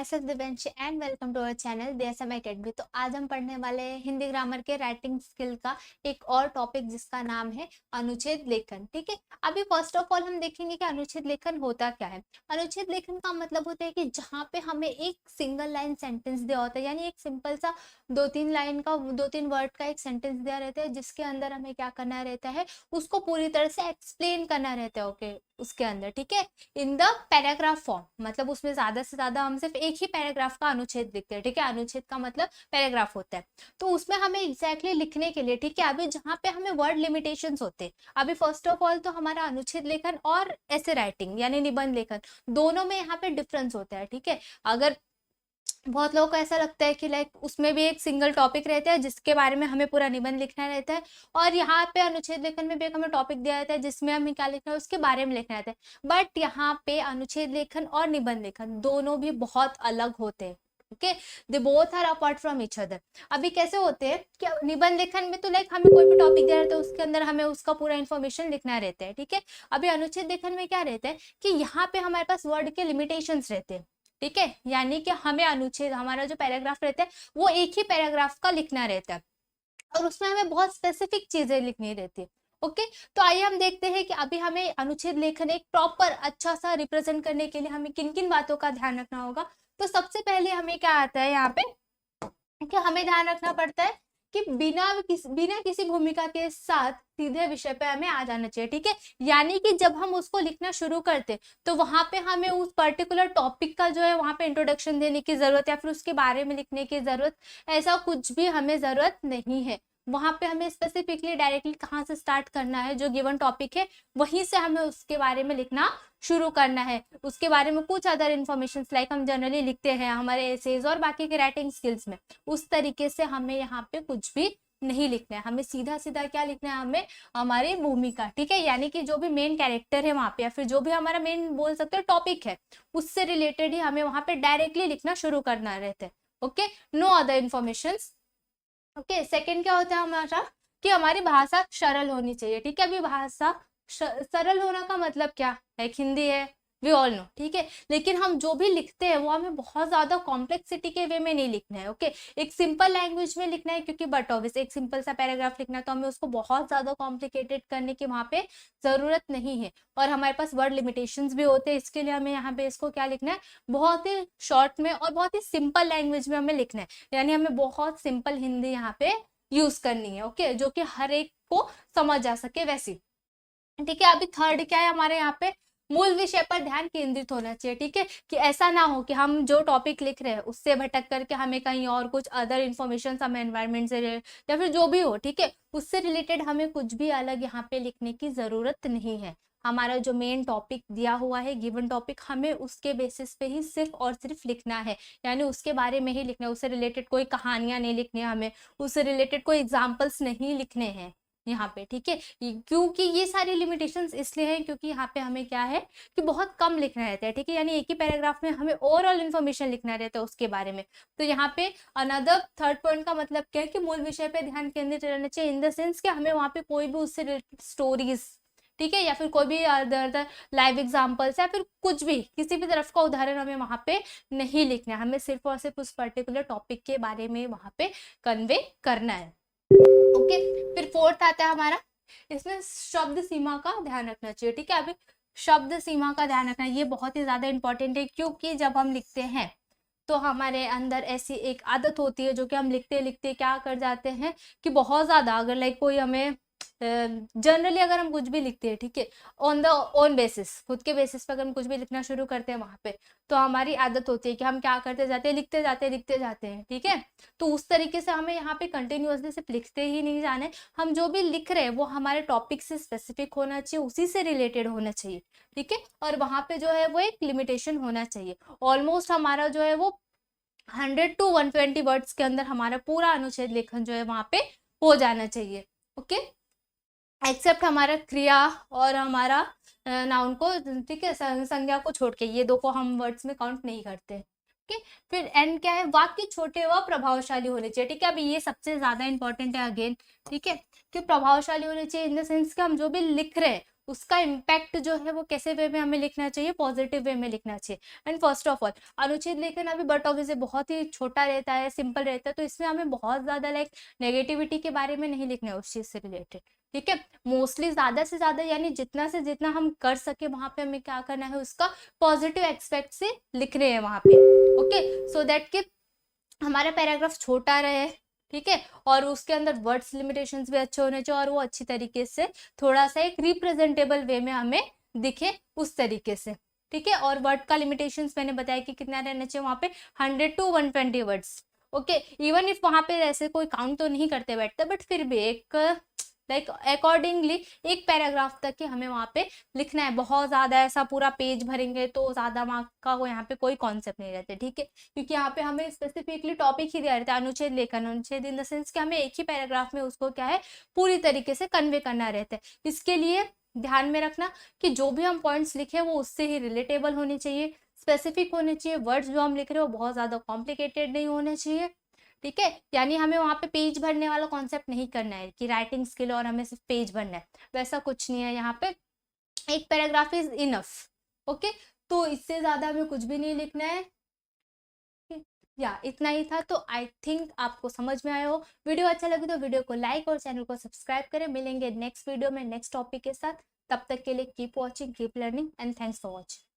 My self Divyanshi and welcome to our channel DSM academy. तो आज हम पढ़ने वाले हैं हिंदी ग्रामर के राइटिंग स्किल का एक और टॉपिक जिसका नाम है अनुच्छेद लेखन। ठीक है, अभी फर्स्ट ऑफ ऑल हम देखेंगे कि अनुच्छेद लेखन होता क्या है। अनुच्छेद लेखन का मतलब होता है कि जहाँ पे हमें एक सिंगल लाइन सेंटेंस दिया होता है, यानी एक सिंपल सा दो तीन वर्ड का एक सेंटेंस दिया रहता है, जिसके अंदर हमें क्या करना रहता है, उसको पूरी तरह से एक्सप्लेन करना रहता है। ओके, उसके अंदर ठीक है, इन द पैराग्राफ फॉर्म, मतलब उसमें ज्यादा से ज्यादा हम सिर्फ एक ही पैराग्राफ का अनुच्छेद लिखते हैं। ठीक है, अनुच्छेद का मतलब पैराग्राफ होता है। तो उसमें हमें एग्जैक्टली लिखने के लिए, ठीक है, अभी जहाँ पे हमें वर्ड लिमिटेशंस होते हैं, अभी फर्स्ट ऑफ ऑल तो हमारा अनुच्छेद लेखन और ऐसे राइटिंग यानी निबंध लेखन, दोनों में यहाँ पे डिफरेंस होता है। ठीक है, अगर बहुत लोगों को ऐसा लगता है कि लाइक उसमें भी एक सिंगल टॉपिक रहता है जिसके बारे में हमें पूरा निबंध लिखना रहता है, और यहाँ पे अनुच्छेद लेखन में भी एक हमें टॉपिक दिया रहता है जिसमें हमें क्या लिखना है, उसके बारे में लिखना रहता है। बट यहाँ पे अनुच्छेद लेखन और निबंध लेखन दोनों भी बहुत अलग होते हैं। Okay, they both are apart from each other. अभी कैसे होते हैं कि निबंध लेखन में तो लाइक हमें कोई भी टॉपिक दिया रहता है, उसके अंदर हमें उसका पूरा इन्फॉर्मेशन लिखना रहता है। ठीक है, अभी अनुच्छेद लेखन में क्या रहता है कि यहाँ पे हमारे पास वर्ड के लिमिटेशंस रहते हैं। ठीक है, यानी कि हमें अनुच्छेद, हमारा जो पैराग्राफ रहता है वो एक ही पैराग्राफ का लिखना रहता है, और उसमें हमें बहुत स्पेसिफिक चीजें लिखनी रहती है। ओके, तो आइए हम देखते हैं कि अभी हमें अनुच्छेद लेखन एक प्रॉपर अच्छा सा रिप्रेजेंट करने के लिए हमें किन किन बातों का ध्यान रखना होगा। तो सबसे पहले हमें क्या आता है यहाँ पे कि हमें ध्यान रखना पड़ता है कि बिना किसी भूमिका के साथ सीधे विषय पे हमें आ जाना चाहिए। ठीक है, यानी कि जब हम उसको लिखना शुरू करते तो वहां पे हमें उस पर्टिकुलर टॉपिक का जो है वहां पे इंट्रोडक्शन देने की जरूरत या फिर उसके बारे में लिखने की जरूरत, ऐसा कुछ भी हमें जरूरत नहीं है। वहां पे हमें स्पेसिफिकली डायरेक्टली कहाँ से स्टार्ट करना है, जो गिवन टॉपिक है वहीं से हमें उसके बारे में लिखना शुरू करना है। उसके बारे में कुछ अदर इन्फॉर्मेशन लाइक हम जनरली लिखते हैं हमारे एसेज और बाकी के राइटिंग स्किल्स में, उस तरीके से हमें यहाँ पे कुछ भी नहीं लिखना है। हमें सीधा सीधा क्या लिखना है, हमें हमारी भूमिका, ठीक है, यानी कि जो भी मेन कैरेक्टर है वहां पे या फिर जो भी हमारा मेन बोल सकते हैं टॉपिक है, उससे रिलेटेड ही हमें वहां पे डायरेक्टली लिखना शुरू करना रहता है। Okay, no other information. Okay, second क्या होता है हमारा कि हमारी भाषा सरल होनी चाहिए। ठीक है, अभी भाषा सरल होना का मतलब क्या है, हिंदी है, वी ऑल नो। ठीक है, लेकिन हम जो भी लिखते हैं वो हमें बहुत ज्यादा कॉम्प्लेक्सिटी के वे में नहीं लिखना है। ओके, एक सिंपल लैंग्वेज में लिखना है, क्योंकि बट ऑब्वियस एक सिंपल सा पैराग्राफ लिखना है तो हमें उसको बहुत ज्यादा कॉम्प्लिकेटेड करने की वहां पे जरूरत नहीं है। और हमारे पास वर्ड लिमिटेशंस भी होते हैं, इसके लिए हमें यहाँ पे इसको क्या लिखना है, बहुत ही शॉर्ट में और बहुत ही सिंपल लैंग्वेज में हमें लिखना है, यानी हमें बहुत सिंपल हिंदी यहाँ पे यूज करनी है। ओके, जो कि हर एक को समझ आ सके वैसी। ठीक है, अभी थर्ड क्या है हमारे यहाँ पे, मूल विषय पर ध्यान केंद्रित होना चाहिए। ठीक है, कि ऐसा ना हो कि हम जो टॉपिक लिख रहे हैं उससे भटक करके हमें कहीं और कुछ अदर इन्फॉर्मेशन हमें एनवायरमेंट से या फिर जो भी हो, ठीक है, उससे रिलेटेड हमें कुछ भी अलग यहाँ पे लिखने की जरूरत नहीं है। हमारा जो मेन टॉपिक दिया हुआ है, गिवन टॉपिक, हमें उसके बेसिस पे ही सिर्फ और सिर्फ लिखना है, यानी उसके बारे में ही लिखना है। उससे रिलेटेड कोई कहानियां नहीं लिखनी है हमें, उससे रिलेटेड कोई एग्जाम्पल्स नहीं लिखने हैं यहाँ पे। ठीक है, क्योंकि ये सारी लिमिटेशंस इसलिए हैं क्योंकि यहाँ पे हमें क्या है कि बहुत कम लिखना रहता है। ठीक है, यानी एक ही पैराग्राफ में हमें ओवरऑल इन्फॉर्मेशन लिखना रहता है उसके बारे में। तो यहाँ पे अनदर थर्ड पॉइंट का मतलब क्या है कि मूल विषय पे ध्यान केंद्रित रहना चाहिए, इन द सेंस कि हमें वहाँ पे कोई भी उससे रिलेटेड स्टोरीज, ठीक है, या फिर कोई भी अदर लाइव एग्जाम्पल्स या फिर कुछ भी किसी भी तरफ का उदाहरण हमें वहाँ पे नहीं लिखना है। हमें सिर्फ और सिर्फ उस पर्टिकुलर टॉपिक के बारे में वहाँ पे कन्वे करना है। ओके, फिर फोर्थ आता है हमारा, इसमें शब्द सीमा का ध्यान रखना चाहिए। ठीक है, अभी शब्द सीमा का ध्यान रखना ये बहुत ही ज्यादा इंपॉर्टेंट है, क्योंकि जब हम लिखते हैं तो हमारे अंदर ऐसी एक आदत होती है जो कि हम लिखते लिखते क्या कर जाते हैं कि बहुत ज्यादा, अगर लाइक कोई हमें जनरली अगर हम कुछ भी लिखते हैं, ठीक है, ऑन द ओन बेसिस, खुद के बेसिस पर अगर हम कुछ भी लिखना शुरू करते हैं वहां पे, तो हमारी आदत होती है कि हम क्या करते जाते हैं, लिखते जाते हैं। ठीक है, तो उस तरीके से हमें यहाँ पे कंटिन्यूअसली सिर्फ लिखते ही नहीं जाने, हम जो भी लिख रहे हैं वो हमारे टॉपिक से स्पेसिफिक होना चाहिए, उसी से रिलेटेड होना चाहिए। ठीक है, और वहां पे जो है वो एक लिमिटेशन होना चाहिए। ऑलमोस्ट हमारा जो है वो 100 to 120 वर्ड्स के अंदर हमारा पूरा अनुच्छेद लेखन जो है वहां पे हो जाना चाहिए। ओके, एक्सेप्ट हमारा क्रिया और हमारा नाउन को, ठीक है, संज्ञा को छोड़ के, ये दो को हम वर्ड्स में काउंट नहीं करते। ओके, फिर एंड क्या है, वाक्य छोटे व प्रभावशाली होने चाहिए। ठीक है, अभी ये सबसे ज्यादा इंपॉर्टेंट है अगेन। ठीक है, कि प्रभावशाली होने चाहिए इन द सेंस कि हम जो भी लिख रहे हैं उसका इम्पैक्ट जो है वो कैसे वे में हमें लिखना चाहिए, पॉजिटिव वे में लिखना चाहिए। एंड फर्स्ट ऑफ ऑल अनुच्छेद लेखन अभी बट ऑब्वियसली बहुत ही छोटा रहता है, सिंपल रहता है, तो इसमें हमें बहुत ज्यादा लाइक नेगेटिविटी के बारे में नहीं लिखना है उस चीज से रिलेटेड, ठीक है। मोस्टली ज्यादा से ज्यादा यानी जितना से जितना हम कर सके वहां पे हमें क्या करना है, उसका पॉजिटिव एक्सपेक्ट से लिख रहे हैं वहां पे, ओके, सो दैट कि हमारा पैराग्राफ छोटा रहे, ठीक है, और उसके अंदर वर्ड्स लिमिटेशंस भी अच्छे होने चाहिए और वो अच्छी तरीके से थोड़ा सा एक रिप्रेजेंटेबल वे में हमें दिखे उस तरीके से, ठीक है। और वर्ड का लिमिटेशंस मैंने बताया कि कितना रहना चाहिए वहां पे 100 to 120 words, okay. Even if वहां पे ऐसे कोई काउंट तो नहीं करते बैठते, बट फिर भी एक लाइक अकॉर्डिंगली एक पैराग्राफ तक के हमें वहां पे लिखना है। बहुत ज्यादा ऐसा पूरा पेज भरेंगे तो ज्यादा मार्क का वो यहाँ पे कोई कॉन्सेप्ट नहीं रहते, ठीक है, क्योंकि यहाँ पे हमें स्पेसिफिकली टॉपिक ही दिया रहता है अनुच्छेद लेखन। अनुच्छेद इन द सेंस कि हमें एक ही पैराग्राफ में उसको क्या है पूरी तरीके से कन्वे करना रहता है। इसके लिए ध्यान में रखना कि जो भी हम पॉइंट्स लिखे वो उससे ही रिलेटेबल होने चाहिए, स्पेसिफिक होने चाहिए, वर्ड्स जो हम लिख रहे हो बहुत ज्यादा कॉम्प्लिकेटेड नहीं होने चाहिए, ठीक है। यानी हमें वहां पे पेज भरने वाला कॉन्सेप्ट नहीं करना है कि राइटिंग स्किल और हमें सिर्फ पेज भरना है, वैसा कुछ नहीं है यहाँ पे। एक पैराग्राफ इज इनफ, ओके, तो इससे ज्यादा हमें कुछ भी नहीं लिखना है, या इतना ही था। तो आई थिंक आपको समझ में आया हो। वीडियो अच्छा लगे तो वीडियो को लाइक और चैनल को सब्सक्राइब करें। मिलेंगे नेक्स्ट वीडियो में नेक्स्ट टॉपिक के साथ, तब तक के लिए keep watching, keep learning and thanks for watching.